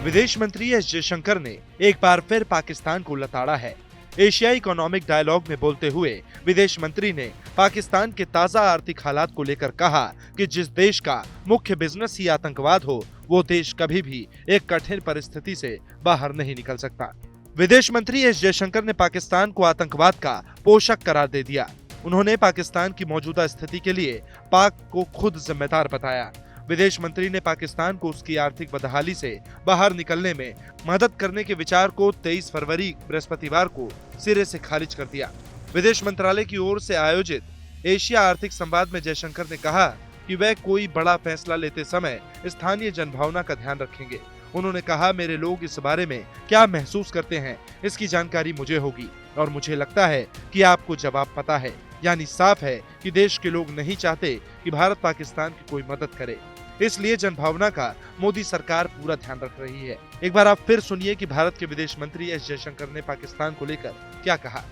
विदेश मंत्री एस जयशंकर ने एक बार फिर पाकिस्तान को लताड़ा है। एशियाई इकोनॉमिक डायलॉग में बोलते हुए विदेश मंत्री ने पाकिस्तान के ताजा आर्थिक हालात को लेकर कहा कि जिस देश का मुख्य बिजनेस ही आतंकवाद हो, वो देश कभी भी एक कठिन परिस्थिति से बाहर नहीं निकल सकता। विदेश मंत्री एस जयशंकर ने पाकिस्तान को आतंकवाद का पोषक करार दे दिया। उन्होंने पाकिस्तान की मौजूदा स्थिति के लिए पाक को खुद जिम्मेदार बताया। विदेश मंत्री ने पाकिस्तान को उसकी आर्थिक बदहाली से बाहर निकलने में मदद करने के विचार को 23 फरवरी बृहस्पतिवार को सिरे से खारिज कर दिया। विदेश मंत्रालय की ओर से आयोजित एशिया आर्थिक संवाद में जयशंकर ने कहा कि वह कोई बड़ा फैसला लेते समय स्थानीय जनभावना का ध्यान रखेंगे। उन्होंने कहा, मेरे लोग इस बारे में क्या महसूस करते हैं इसकी जानकारी मुझे होगी और मुझे लगता है कि आपको जवाब पता है। यानी साफ है कि देश के लोग नहीं चाहते कि भारत पाकिस्तान की कोई मदद करे, इसलिए जनभावना का मोदी सरकार पूरा ध्यान रख रही है। एक बार आप फिर सुनिए कि भारत के विदेश मंत्री एस जयशंकर ने पाकिस्तान को लेकर क्या कहा।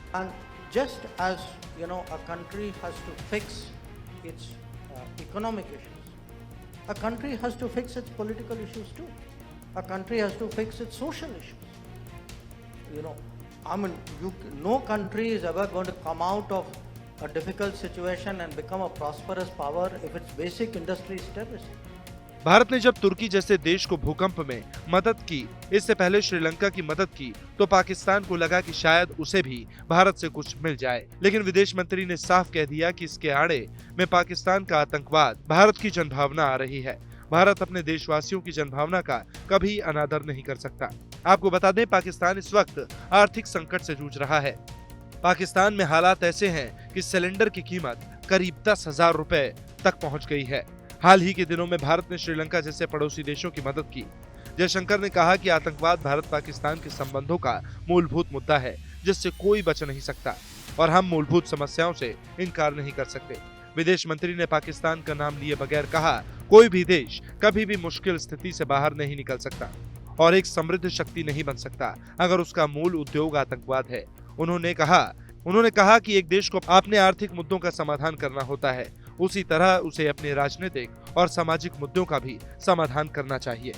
Just as a country has to fix its economic issues, a country has to fix its political issues too. A country has to fix its social issues. No country is ever going to come out of a difficult situation and become a prosperous power if its basic industry is terrorism. Bharat ने जब तुर्की जैसे देश को भूकंप में मदद की, इससे पहले श्रीलंका की मदद की, तो पाकिस्तान को लगा कि शायद उसे भी भारत से कुछ मिल जाए। लेकिन विदेश मंत्री ने साफ कह दिया कि इसके आड़े में पाकिस्तान का आतंकवाद भारत की जनभावना आ रही है। भारत अपने देशवासियों की जनभावना का कभी अनादर नहीं कर सकता। आपको बता दें, पाकिस्तान इस वक्त आर्थिक संकट से जूझ रहा है। पाकिस्तान में हालात ऐसे हैं कि सिलेंडर की कीमत करीब 10,000 रुपए तक पहुंच गई है। हाल ही के दिनों में भारत ने श्रीलंका जैसे पड़ोसी देशों की मदद की। जयशंकर ने कहा कि आतंकवाद भारत पाकिस्तान के संबंधों का मूलभूत मुद्दा है, जिससे कोई बच नहीं सकता और हम मूलभूत समस्याओं से इनकार नहीं कर सकते। विदेश मंत्री ने पाकिस्तान का नाम लिए बगैर कहा, कोई भी देश कभी भी मुश्किल स्थिति से बाहर नहीं निकल सकता और एक समृद्ध शक्ति नहीं बन सकता अगर उसका मूल उद्योग आतंकवाद है। उन्होंने कहा कि एक देश को अपने आर्थिक मुद्दों का समाधान करना होता है, उसी तरह उसे अपने राजनीतिक और सामाजिक मुद्दों का भी समाधान करना चाहिए।